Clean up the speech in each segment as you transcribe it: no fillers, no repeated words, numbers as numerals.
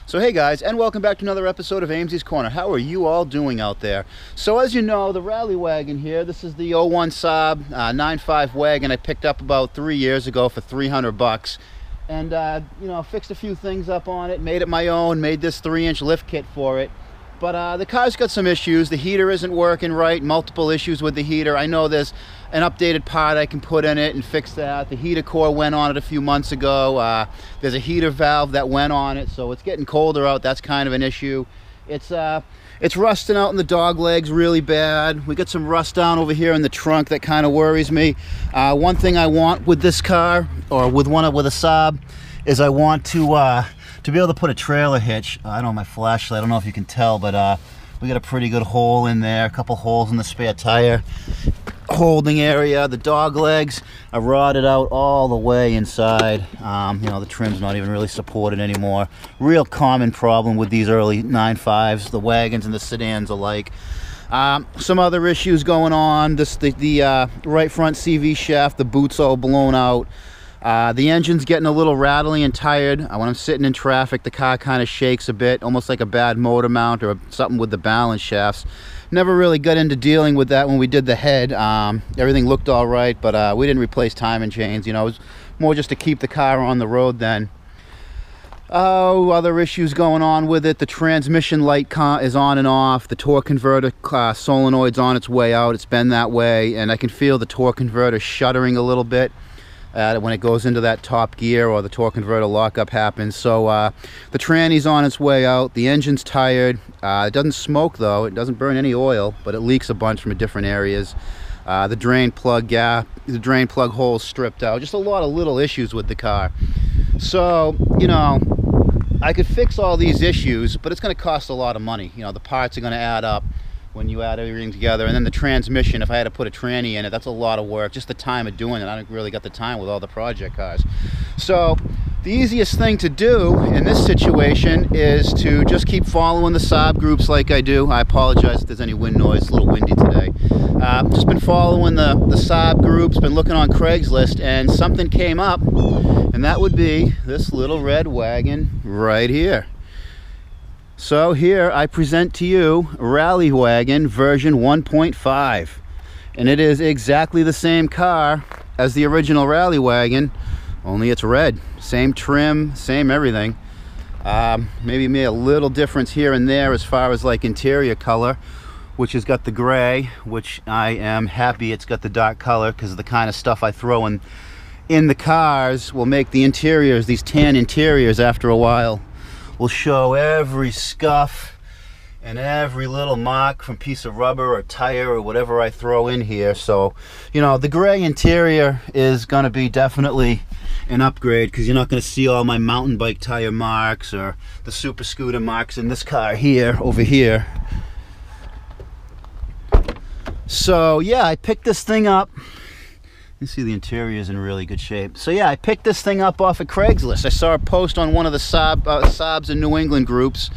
So hey guys, and welcome back to another episode of Amesie's Corner. How are you all doing out there? So as you know, the RallyWagon here, this is the 01 Saab 9.5 wagon I picked up about 3 years ago for 300 bucks. And you know, fixed a few things up on it, made it my own, made this 3-inch lift kit for it. But the car's got some issues. The heater isn't working right, multiple issues with the heater. I know there's an updated part I can put in it and fix that. The heater core went on it a few months ago. There's a heater valve that went on it, so it's getting colder out. That's kind of an issue. It's rusting out in the dog legs really bad. We got some rust down over here in the trunk that kind of worries me. One thing I want with this car, or with a Saab, is I want to be able to put a trailer hitch. I don't know my flashlight, I don't know if you can tell, but we got a pretty good hole in there, a couple holes in the spare tire holding area. The dog legs are rotted out all the way inside. You know, the trim's not even really supported anymore. Real common problem with these early 9.5s, the wagons and the sedans alike. Some other issues going on. The right front CV shaft, the boot's all blown out. The engine's getting a little rattly and tired. When I'm sitting in traffic, the car kind of shakes a bit, almost like a bad motor mount or something with the balance shafts. Never really got into dealing with that when we did the head. Everything looked all right, but we didn't replace timing chains. You know, it was more just to keep the car on the road then. Oh, other issues going on with it. The transmission light is on and off. The torque converter solenoid's on its way out. It's been that way, and I can feel the torque converter shuddering a little bit when it goes into that top gear, or the torque converter lockup happens. So the tranny's on its way out. The engine's tired. It doesn't smoke though. It doesn't burn any oil, but it leaks a bunch from different areas. The drain plug hole's stripped out. Just a lot of little issues with the car. So, you know, I could fix all these issues, but it's going to cost a lot of money. You know, the parts are going to add up when you add everything together. And then the transmission, if I had to put a tranny in it, that's a lot of work. Just the time of doing it. I don't really got the time with all the project cars. So the easiest thing to do in this situation is to just keep following the Saab groups like I do. I apologize if there's any wind noise. It's a little windy today. Just been following the Saab groups, been looking on Craigslist, and something came up, and that would be this little red wagon right here. So here I present to you RallyWagon version 1.5, and it is exactly the same car as the original RallyWagon, only it's red. Same trim, same everything. Maybe made a little difference here and there as far as like interior color, which has got the gray, which I am happy it's got the dark color, because the kind of stuff I throw in the cars will make the interiors, these tan interiors, after a while will show every scuff and every little mark from piece of rubber or tire or whatever I throw in here. So, you know, the gray interior is going to be definitely an upgrade, because you're not going to see all my mountain bike tire marks or the super scooter marks in this car here, over here. So yeah, I picked this thing up. You see the interior is in really good shape. So yeah, I picked this thing up off of Craigslist. I saw a post on one of the Saabs in New England groups,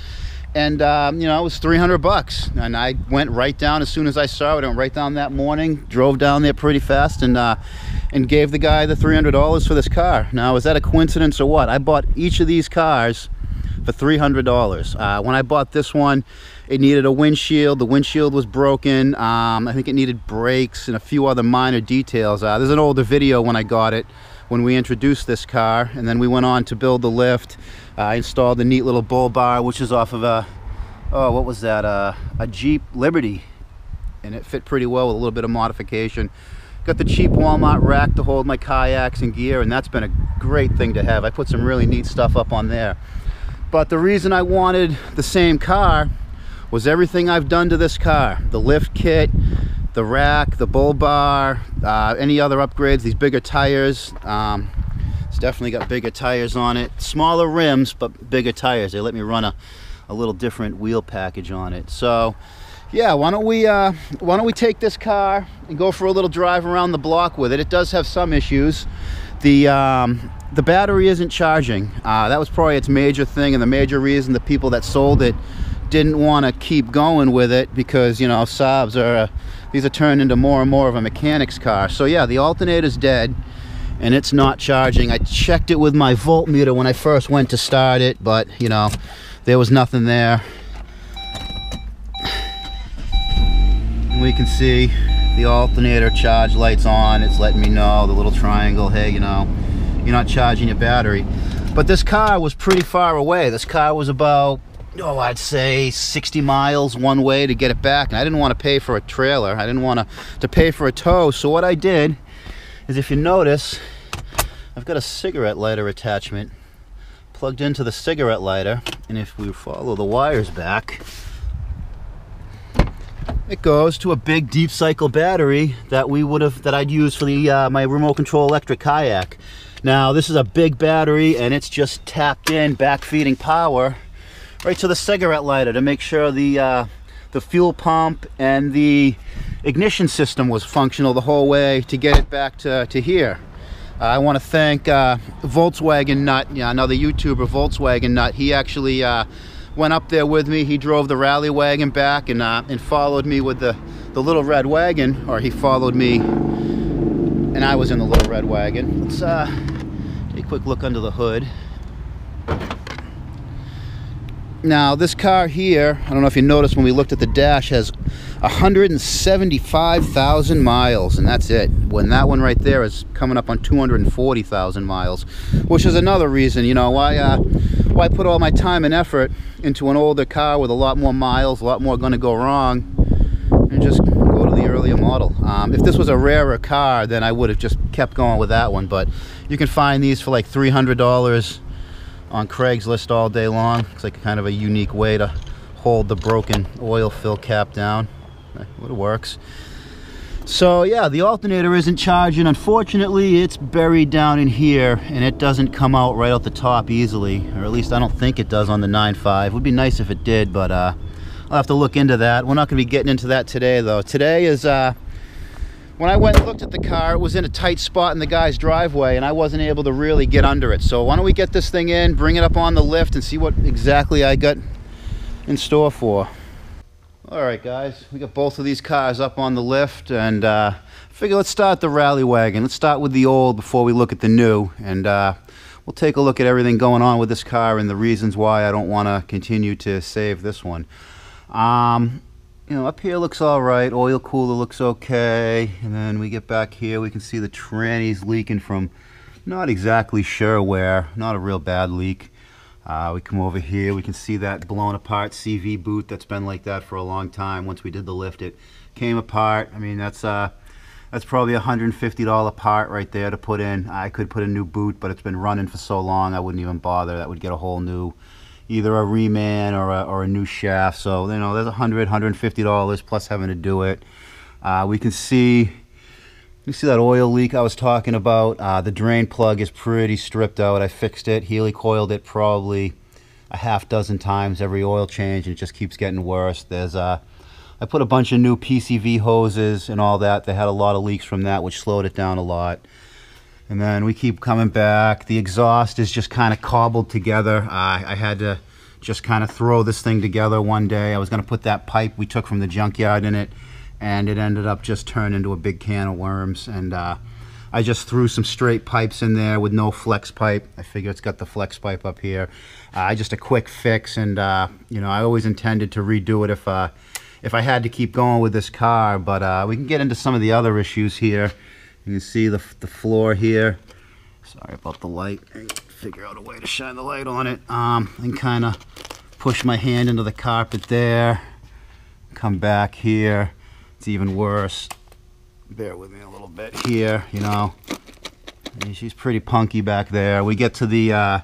and you know, it was 300 bucks. And I went right down as soon as I saw it. I went right down that morning, drove down there pretty fast, and gave the guy the $300 for this car. Now, is that a coincidence or what? I bought each of these cars for $300. When I bought this one, it needed a windshield. The windshield was broken. I think it needed brakes and a few other minor details. There's an older video when I got it, when we introduced this car, and then we went on to build the lift. I installed the neat little bull bar, which is off of a, oh, what was that? A Jeep Liberty, and it fit pretty well with a little bit of modification. Got the cheap Walmart rack to hold my kayaks and gear, and that's been a great thing to have. I put some really neat stuff up on there. But the reason I wanted the same car was everything I've done to this car. The lift kit, the rack, the bull bar, any other upgrades, these bigger tires. It's definitely got bigger tires on it. Smaller rims, but bigger tires. They let me run a little different wheel package on it. So yeah, why don't we take this car and go for a little drive around the block with it. It does have some issues. The battery isn't charging. That was probably its major thing, and the major reason the people that sold it didn't want to keep going with it, because, you know, Saabs are these are turned into more and more of a mechanic's car. So yeah, the alternator's dead and it's not charging. I checked it with my voltmeter when I first went to start it, but you know, there was nothing there. And we can see the alternator charge light's on. It's letting me know, the little triangle, hey, you know, you're not charging your battery. But this car was pretty far away. This car was about, oh, I'd say 60 miles one way to get it back. And I didn't want to pay for a trailer. I didn't want to pay for a tow. So what I did is, if you notice, I've got a cigarette lighter attachment plugged into the cigarette lighter. And if we follow the wires back, it goes to a big deep cycle battery that I'd use for the my remote control electric kayak. Now this is a big battery, and it's just tapped in, back feeding power right to the cigarette lighter to make sure the fuel pump and the ignition system was functional the whole way to get it back to here. I want to thank Volkswagen Nut, another YouTuber, Volkswagen Nut. He actually went up there with me. He drove the RallyWagon back and followed me with the little red wagon, or he followed me and I was in the little red wagon. Let's take a quick look under the hood. Now this car here, I don't know if you noticed when we looked at the dash, has 175,000 miles, and that's it. When that one right there is coming up on 240,000 miles, which is another reason, you know, why put all my time and effort into an older car with a lot more miles, a lot more going to go wrong, and just go to the earlier model. If this was a rarer car, then I would have just kept going with that one, but you can find these for like $300 on Craigslist all day long. It's like kind of a unique way to hold the broken oil fill cap down. It works. So yeah, the alternator isn't charging. Unfortunately, it's buried down in here, and it doesn't come out right out the top easily, or at least I don't think it does on the 9.5. It would be nice if it did, but I'll have to look into that. We're not going to be getting into that today, though. Today is when I went and looked at the car, it was in a tight spot in the guy's driveway, and I wasn't able to really get under it. So why don't we get this thing in, bring it up on the lift, and see what exactly I got in store for. Alright guys, we got both of these cars up on the lift, and figure let's start the RallyWagon. Let's start with the old before we look at the new, and we'll take a look at everything going on with this car and the reasons why I don't want to continue to save this one. You know, up here looks alright, oil cooler looks okay, and then we get back here, we can see the trannies leaking from not exactly sure where, not a real bad leak. We come over here, we can see that blown apart CV boot that's been like that for a long time. Once we did the lift, it came apart. I mean, that's probably a $150 part right there to put in. I could put a new boot, but it's been running for so long I wouldn't even bother. That would get a whole new, either a reman or a new shaft. So, you know, there's $150 plus having to do it. We can see, you see that oil leak I was talking about. The drain plug is pretty stripped out. I fixed it, helicoiled it probably a half dozen times every oil change, and it just keeps getting worse. There's I put a bunch of new PCV hoses and all that. They had a lot of leaks from that, which slowed it down a lot. And then we keep coming back. The exhaust is just kind of cobbled together. I had to just kind of throw this thing together one day. I was going to put that pipe we took from the junkyard in it, and it ended up just turning into a big can of worms. And I just threw some straight pipes in there with no flex pipe. I figure it's got the flex pipe up here. Just a quick fix, and you know, I always intended to redo it if I had to keep going with this car. But we can get into some of the other issues here. You can see the floor here. Sorry about the light. Figure out a way to shine the light on it. And kind of push my hand into the carpet there. Come back here. It's even worse. Bear with me a little bit here, you know. She's pretty punky back there. We get to the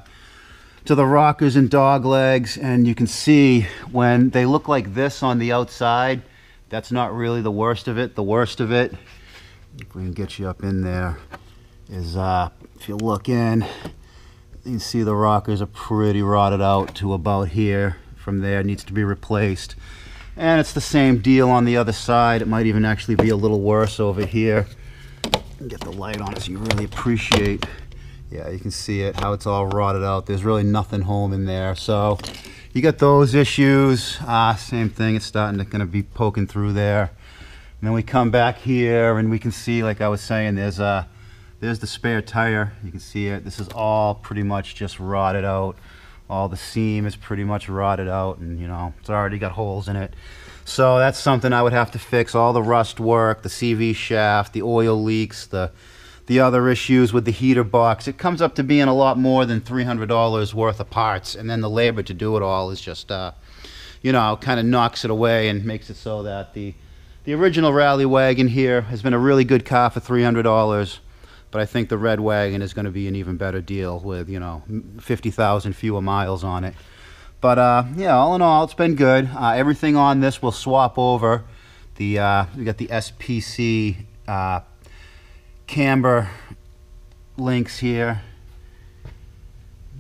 rockers and dog legs, and you can see when they look like this on the outside, that's not really the worst of it. The worst of it, if we can get you up in there, is if you look in, you can see the rockers are pretty rotted out to about here. From there, it needs to be replaced. And it's the same deal on the other side. It might even actually be a little worse over here. Get the light on it so you can really appreciate. Yeah, you can see it, how it's all rotted out. There's really nothing home in there. So you got those issues. Same thing, it's starting to kind of be poking through there. And then we come back here and we can see, like I was saying, there's the spare tire. You can see it. This is all pretty much just rotted out all the seam is pretty much rotted out, and you know, it's already got holes in it. So that's something I would have to fix. All the rust work, the CV shaft, the oil leaks, the other issues with the heater box. It comes up to being a lot more than $300 worth of parts, and then the labor to do it all is just you know, kind of knocks it away and makes it so that the original RallyWagon here has been a really good car for $300, but I think the red wagon is going to be an even better deal with, you know, 50,000 fewer miles on it. But yeah, all in all, it's been good. Everything on this will swap over. We got the SPC Camber Links here.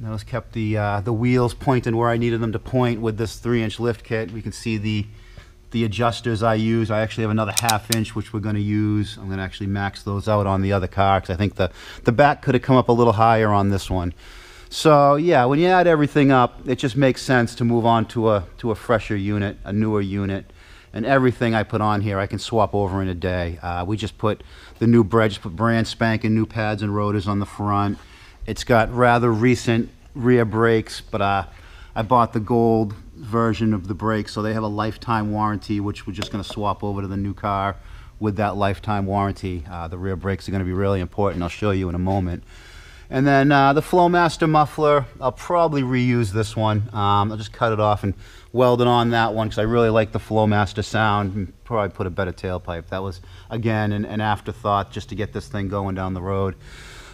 Those kept the wheels pointing where I needed them to point with this 3-inch lift kit. We can see the adjusters I use. I actually have another 1/2 inch which we're going to use. I'm going to actually max those out on the other car because I think the back could have come up a little higher on this one. So yeah, when you add everything up, it just makes sense to move on to a fresher unit, a newer unit. And everything I put on here I can swap over in a day. We just put the new brand spanking new pads and rotors on the front. It's got rather recent rear brakes, but I bought the gold version of the brakes, so they have a lifetime warranty, which we're just going to swap over to the new car with that lifetime warranty. The rear brakes are going to be really important. I'll show you in a moment. And then the Flowmaster muffler, I'll probably reuse this one. I'll just cut it off and weld it on that one because I really like the Flowmaster sound, and probably put a better tailpipe. That was, again, an afterthought just to get this thing going down the road.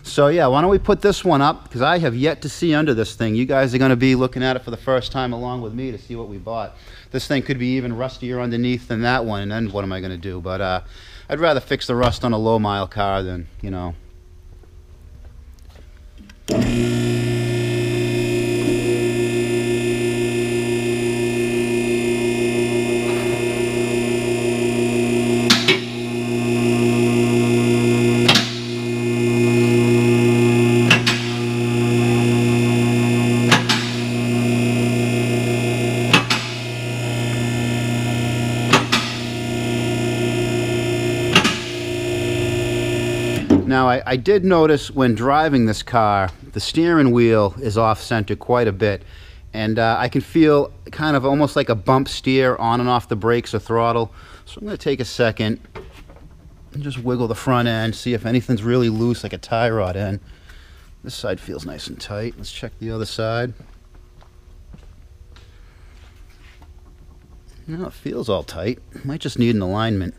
So yeah, why don't we put this one up, because I have yet to see under this thing. You guys are going to be looking at it for the first time along with me to see what we bought. This thing could be even rustier underneath than that one, and then what am I going to do? But I'd rather fix the rust on a low mile car than, you know. Now, I did notice when driving this car, the steering wheel is off-center quite a bit, and I can feel kind of almost like a bump steer on and off the brakes or throttle. So I'm going to take a second and just wiggle the front end, see if anything's really loose like a tie rod end. This side feels nice and tight. Let's check the other side. No, it feels all tight. Might just need an alignment.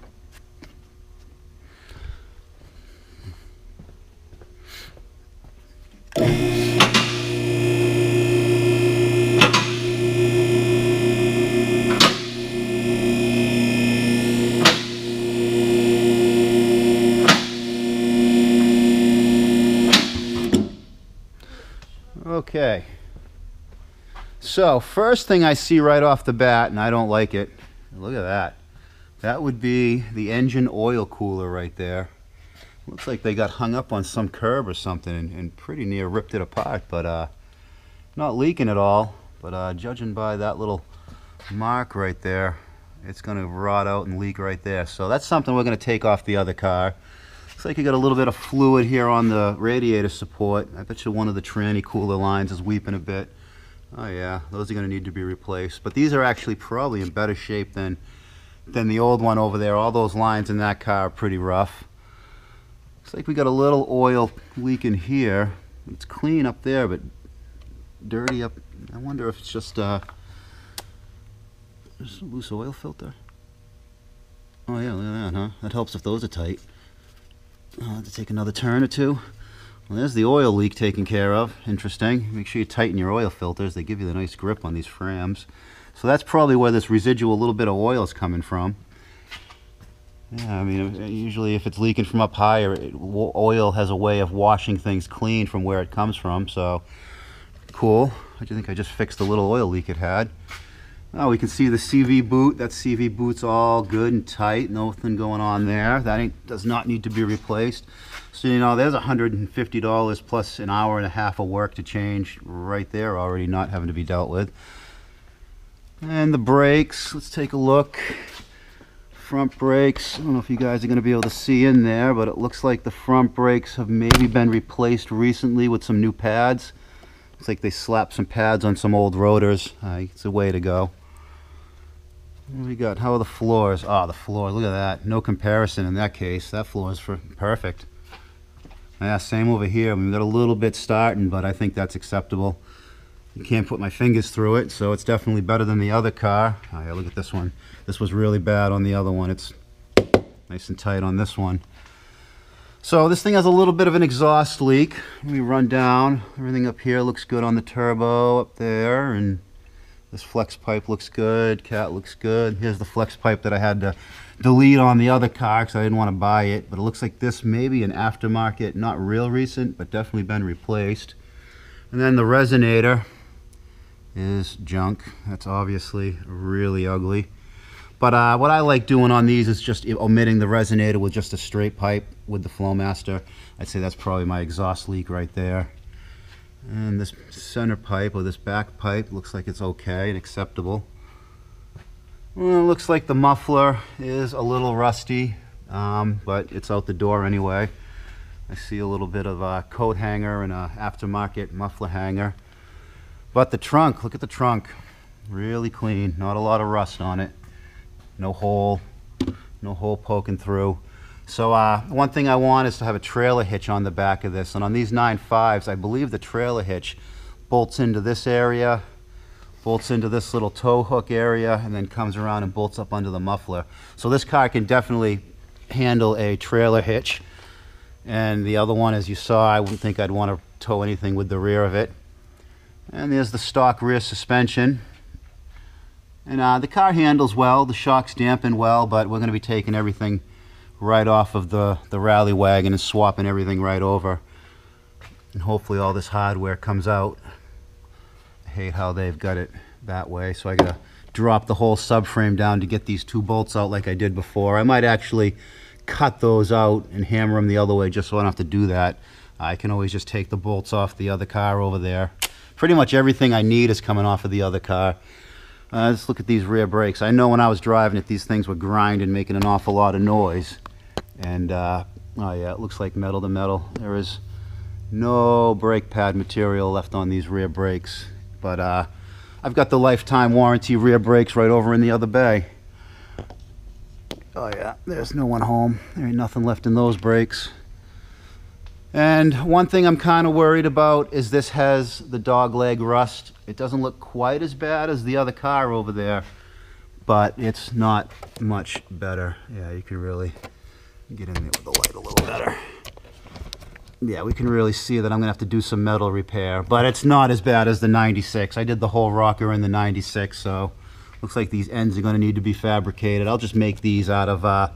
Okay, so first thing I see right off the bat, and I don't like it, look at that. That would be the engine oil cooler right there. Looks like they got hung up on some curb or something and pretty near ripped it apart, but not leaking at all. But judging by that little mark right there, it's going to rot out and leak right there. So that's something we're going to take off the other car. Looks like you got a little bit of fluid here on the radiator support. I bet you one of the tranny cooler lines is weeping a bit. Oh yeah, those are going to need to be replaced. But these are actually probably in better shape than the old one over there. All those lines in that car are pretty rough. Looks like we got a little oil leaking here. It's clean up there, but dirty up. I wonder if it's just a loose oil filter. Oh yeah, look at that, huh? That helps if those are tight. I'll have to take another turn or two. Well, there's the oil leak taken care of. Interesting. Make sure you tighten your oil filters. They give you the nice grip on these frames. So that's probably where this residual little bit of oil is coming from. Yeah, I mean, usually if it's leaking from up higher, oil has a way of washing things clean from where it comes from. So, cool. I think I just fixed the little oil leak it had. Oh, we can see the CV boot. That CV boot's all good and tight. Nothing going on there. That does not need to be replaced. So, you know, there's $150 plus an hour and a half of work to change right there already, not having to be dealt with. And the brakes, let's take a look. Front brakes, I don't know if you guys are going to be able to see in there, but it looks like the front brakes have maybe been replaced recently with some new pads. Looks like they slapped some pads on some old rotors. It's a way to go. What do we got? How are the floors? Oh, the floor, look at that. No comparison in that case. That floor is perfect. Yeah, same over here. We've got a little bit starting, but I think that's acceptable. You can't put my fingers through it, so it's definitely better than the other car. Oh yeah, look at this one. This was really bad on the other one. It's nice and tight on this one. So this thing has a little bit of an exhaust leak. Let me run down. Everything up here looks good on the turbo up there, and this flex pipe looks good. Cat looks good. Here's the flex pipe that I had to delete on the other car because I didn't want to buy it. But it looks like this may be an aftermarket, not real recent, but definitely been replaced. And then the resonator is junk. That's obviously really ugly. But what I like doing on these is just omitting the resonator with just a straight pipe with the Flowmaster. I'd say that's probably my exhaust leak right there. And this center pipe, or this back pipe, looks like it's okay and acceptable. Well, it looks like the muffler is a little rusty, but it's out the door anyway. I see a little bit of a coat hanger and a aftermarket muffler hanger. But the trunk, look at the trunk. Really clean, not a lot of rust on it. No hole poking through. So one thing I want is to have a trailer hitch on the back of this. And on these 9.5s, I believe the trailer hitch bolts into this area, bolts into this little tow hook area, and then comes around and bolts up under the muffler. So this car can definitely handle a trailer hitch. And the other one, as you saw, I wouldn't think I'd want to tow anything with the rear of it. And there's the stock rear suspension. And the car handles well, the shocks dampen well, but we're going to be taking everything right off of the RallyWagon and swapping everything right over. And hopefully all this hardware comes out. I hate how they've got it that way, so I got to drop the whole subframe down to get these two bolts out like I did before. I might actually cut those out and hammer them the other way just so I don't have to do that. I can always just take the bolts off the other car over there. Pretty much everything I need is coming off of the other car. Let's look at these rear brakes. I know when I was driving it, these things were grinding, making an awful lot of noise. And, oh yeah, it looks like metal to metal. There is no brake pad material left on these rear brakes. But I've got the lifetime warranty rear brakes right over in the other bay. Oh yeah, there's no one home. There ain't nothing left in those brakes. And one thing I'm kind of worried about is this has the dog leg rust. It doesn't look quite as bad as the other car over there, but it's not much better. Yeah, you can really get in there with the light a little better. Yeah, we can really see that I'm gonna have to do some metal repair, but it's not as bad as the 96. I did the whole rocker in the 96, so looks like these ends are gonna need to be fabricated. I'll just make these out of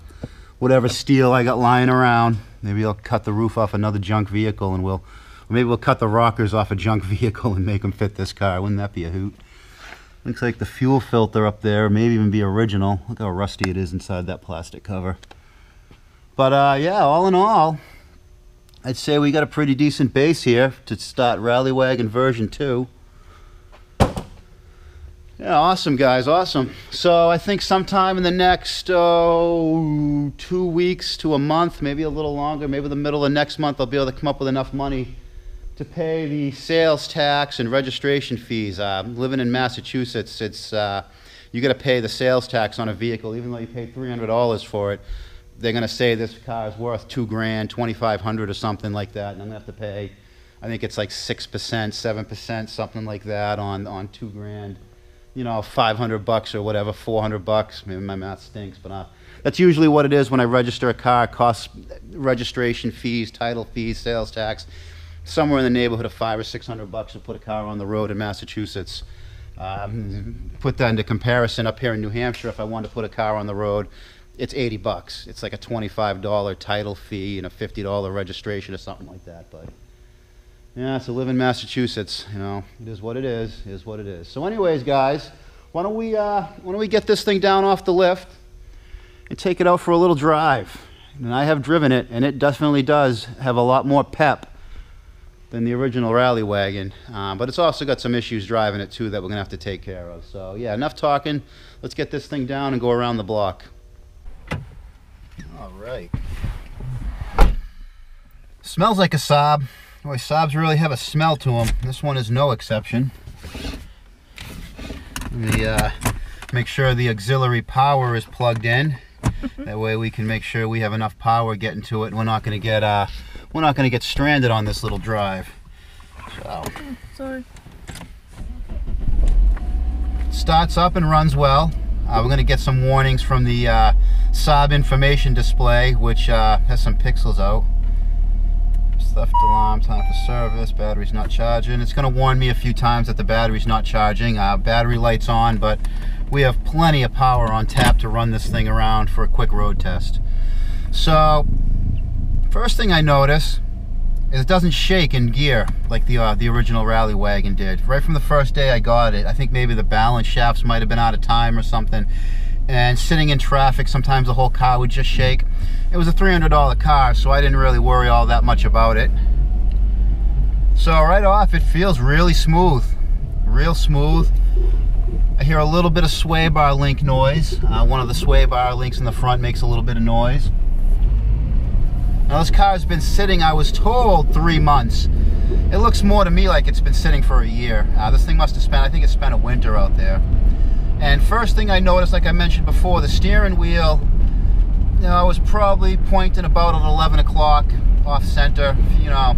whatever steel I got lying around. Maybe I'll cut the roof off another junk vehicle, and maybe we'll cut the rockers off a junk vehicle and make them fit this car. Wouldn't that be a hoot? Looks like the fuel filter up there, maybe even be original. Look how rusty it is inside that plastic cover. But yeah, all in all, I'd say we got a pretty decent base here to start RallyWagon version 2. Yeah, awesome guys, awesome. So I think sometime in the next 2 weeks to a month, maybe a little longer, maybe the middle of next month, I'll be able to come up with enough money to pay the sales tax and registration fees. Living in Massachusetts, it's you got to pay the sales tax on a vehicle, even though you paid $300 for it. They're going to say this car is worth $2 grand, $2,500 or something like that, and I'm going to have to pay, I think it's like 6%, 7%, something like that on $2 grand. You know, $500 or whatever, $400. Maybe my math stinks, but that's usually what it is when I register a car. It costs registration fees, title fees, sales tax, somewhere in the neighborhood of $500 or $600 to put a car on the road in Massachusetts. Put that into comparison up here in New Hampshire. If I wanted to put a car on the road, it's $80. It's like a $25 title fee and a $50 registration or something like that. But yeah, so live in Massachusetts, you know, it is what it is what it is. So anyways, guys, why don't we get this thing down off the lift and take it out for a little drive. And I have driven it, and it definitely does have a lot more pep than the original RallyWagon. But it's also got some issues driving it too that we're gonna have to take care of. So yeah, enough talking. Let's get this thing down and go around the block. All right. Smells like a Saab. Boy, Saabs really have a smell to them. This one is no exception. Let me make sure the auxiliary power is plugged in. That way we can make sure we have enough power getting to it, and we're not going to get stranded on this little drive. So, sorry. Starts up and runs well. We're going to get some warnings from the Saab information display, which has some pixels out. Theft alarm, time for service, battery's not charging. It's going to warn me a few times that the battery's not charging. Battery light's on, but we have plenty of power on tap to run this thing around for a quick road test. So, first thing I notice is it doesn't shake in gear like the original RallyWagon did. Right from the first day I got it, I think maybe the balance shafts might have been out of time or something. And sitting in traffic, sometimes the whole car would just shake. It was a $300 car, so I didn't really worry all that much about it. So right off, it feels really smooth, real smooth. I hear a little bit of sway bar link noise. One of the sway bar links in the front makes a little bit of noise. Now this car's been sitting, I was told, 3 months. It looks more to me like it's been sitting for a year. This thing must have spent, I think it spent a winter out there. And first thing I noticed, like I mentioned before, the steering wheel, you know, was probably pointing about at 11 o'clock off center, you know.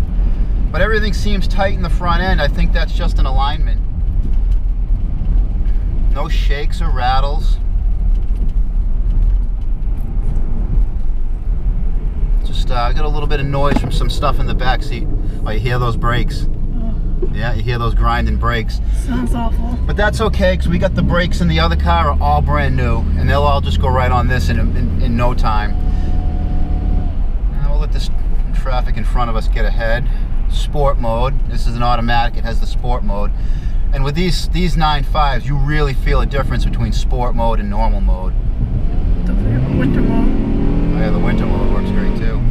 But everything seems tight in the front end. I think that's just an alignment. No shakes or rattles. Just got a little bit of noise from some stuff in the back seat. Oh, you hear those brakes? Yeah, you hear those grinding brakes. Sounds awful. But that's okay, because we got the brakes in the other car are all brand new, and they'll all just go right on this in no time. Now we'll let this traffic in front of us get ahead. Sport mode. This is an automatic. It has the sport mode. And with these 9.5s, you really feel a difference between sport mode and normal mode. Don't forget the winter mode. Oh yeah, the winter mode works great too.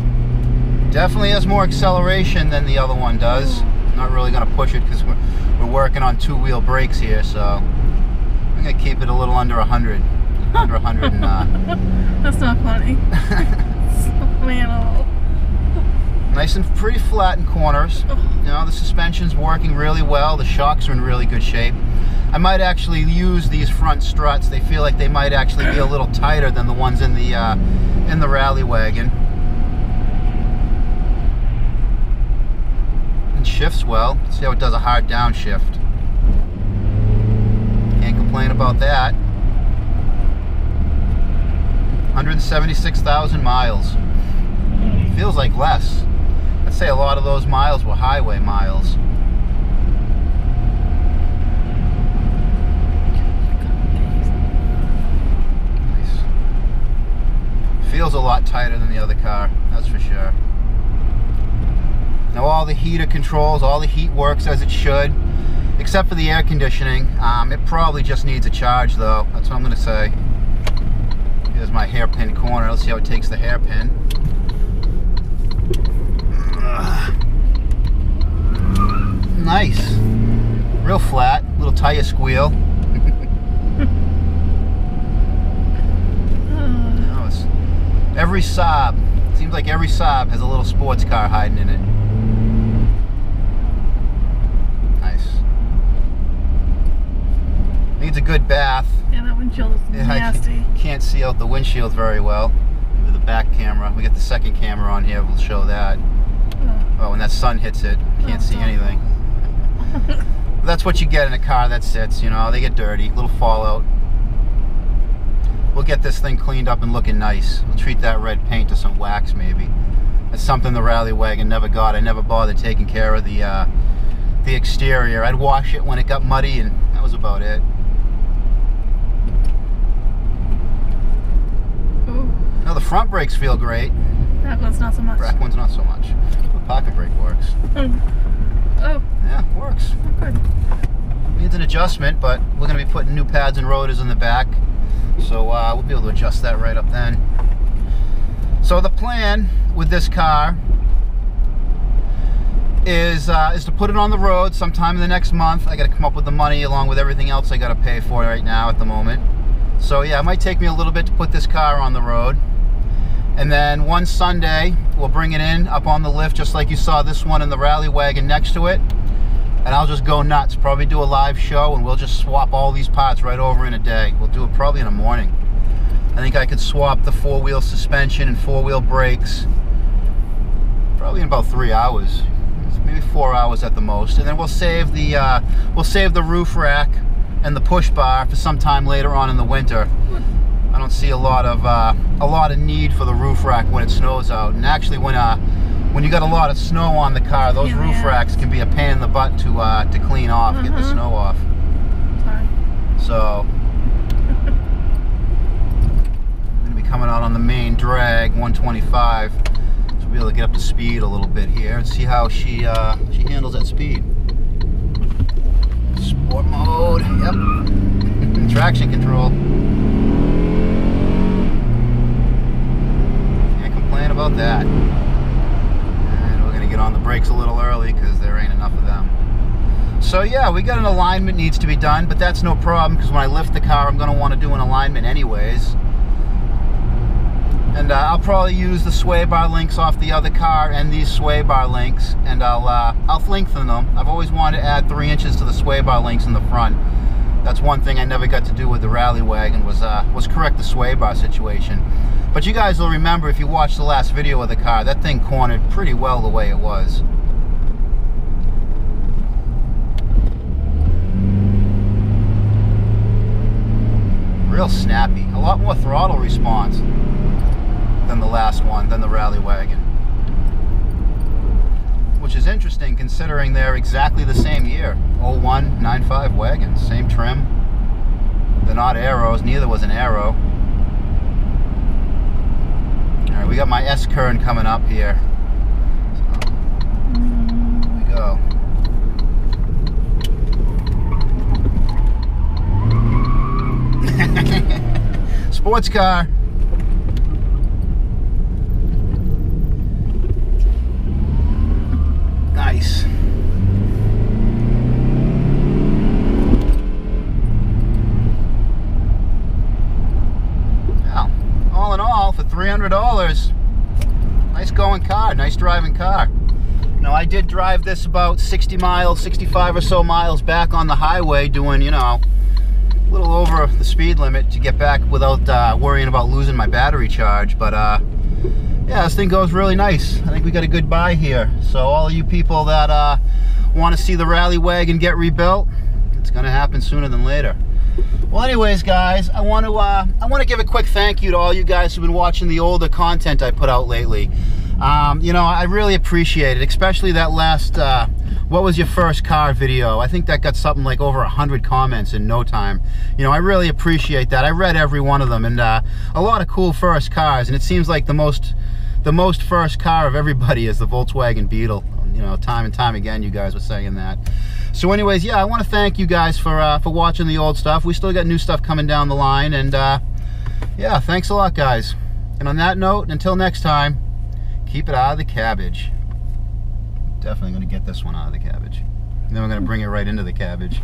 Definitely has more acceleration than the other one does. Not really going to push it because we're working on two-wheel brakes here, so I'm going to keep it a little under 100. Under 100 and That's not funny. It's not funny at all. Nice and pretty flat in corners. You know, the suspension's working really well. The shocks are in really good shape. I might actually use these front struts. They feel like they might actually be a little tighter than the ones in the RallyWagon. Shifts well. See how it does a hard downshift. Can't complain about that. 176,000 miles. Feels like less. I'd say a lot of those miles were highway miles. Nice. Feels a lot tighter than the other car, that's for sure. Now all the heater controls, all the heat works as it should, except for the air conditioning. It probably just needs a charge though, that's what I'm going to say. Here's my hairpin corner, let's see how it takes the hairpin. Nice. Real flat, little tire squeal. Every Saab, seems like every Saab has a little sports car hiding in it. Needs a good bath. Yeah, that windshield is nasty. I can't see out the windshield very well. With the back camera. We got the second camera on here, we'll show that. Oh, when that sun hits it, you can't see anything. That's what you get in a car that sits, you know, they get dirty, little fallout. We'll get this thing cleaned up and looking nice. We'll treat that red paint to some wax maybe. That's something the RallyWagon never got. I never bothered taking care of the exterior. I'd wash it when it got muddy and that was about it. Now the front brakes feel great. Back one's not so much. Back one's not so much. The pocket brake works. Oh. Yeah, works. Oh, good. Needs an adjustment, but we're going to be putting new pads and rotors in the back. So we'll be able to adjust that right up then. So the plan with this car is to put it on the road sometime in the next month. I got to come up with the money along with everything else I got to pay for right now at the moment. So yeah, it might take me a little bit to put this car on the road. And then one Sunday, we'll bring it in up on the lift, just like you saw this one in the RallyWagon next to it. And I'll just go nuts, probably do a live show, and we'll just swap all these parts right over in a day. We'll do it probably in the morning. I think I could swap the 4-wheel suspension and 4-wheel brakes probably in about 3 hours, maybe 4 hours at the most. And then we'll save the roof rack and the push bar for some time later on in the winter. I don't see a lot of need for the roof rack when it snows out. And actually, when you got a lot of snow on the car, those roof racks can be a pain in the butt to clean off, get the snow off. Sorry. So I'm gonna be coming out on the main drag 125, so we'll be able to get up to speed a little bit here and see how she handles that speed. Sport mode, yep. Traction control. Can't complain about that. And we're gonna get on the brakes a little early because there ain't enough of them. So yeah, we got an alignment needs to be done, but that's no problem because when I lift the car, I'm gonna want to do an alignment anyways. And I'll probably use the sway bar links off the other car and these sway bar links, and I'll lengthen them. I've always wanted to add 3 inches to the sway bar links in the front. That's one thing I never got to do with the RallyWagon was correct the sway bar situation. But you guys will remember, if you watched the last video of the car, that thing cornered pretty well the way it was. Real snappy. A lot more throttle response than the last one, than the RallyWagon. Which is interesting considering they're exactly the same year. 01 95 wagons, same trim. They're not arrows, neither was an arrow. Alright, we got my S-Kern coming up here. So, here we go. Sports car. Nice. Well, all in all, for $300, nice going car, nice driving car. Now, I did drive this about 60 miles, 65 or so miles back on the highway, doing, you know, a little over the speed limit to get back without worrying about losing my battery charge. But yeah, this thing goes really nice. I think we got a good buy here. So all of you people that want to see the RallyWagon get rebuilt, it's going to happen sooner than later. Well, anyways, guys, I want to give a quick thank you to all you guys who've been watching the older content I put out lately. You know, I really appreciate it, especially that last what was your first car video. I think that got something like over 100 comments in no time. You know, I really appreciate that. I read every one of them, and a lot of cool first cars, and it seems like the most first car of everybody is the Volkswagen Beetle. You know, time and time again you guys were saying that. So anyways, yeah, I want to thank you guys for watching the old stuff. We still got new stuff coming down the line, and yeah, thanks a lot, guys. And on that note, until next time, keep it out of the cabbage. Definitely going to get this one out of the cabbage. And then we're going to bring it right into the cabbage.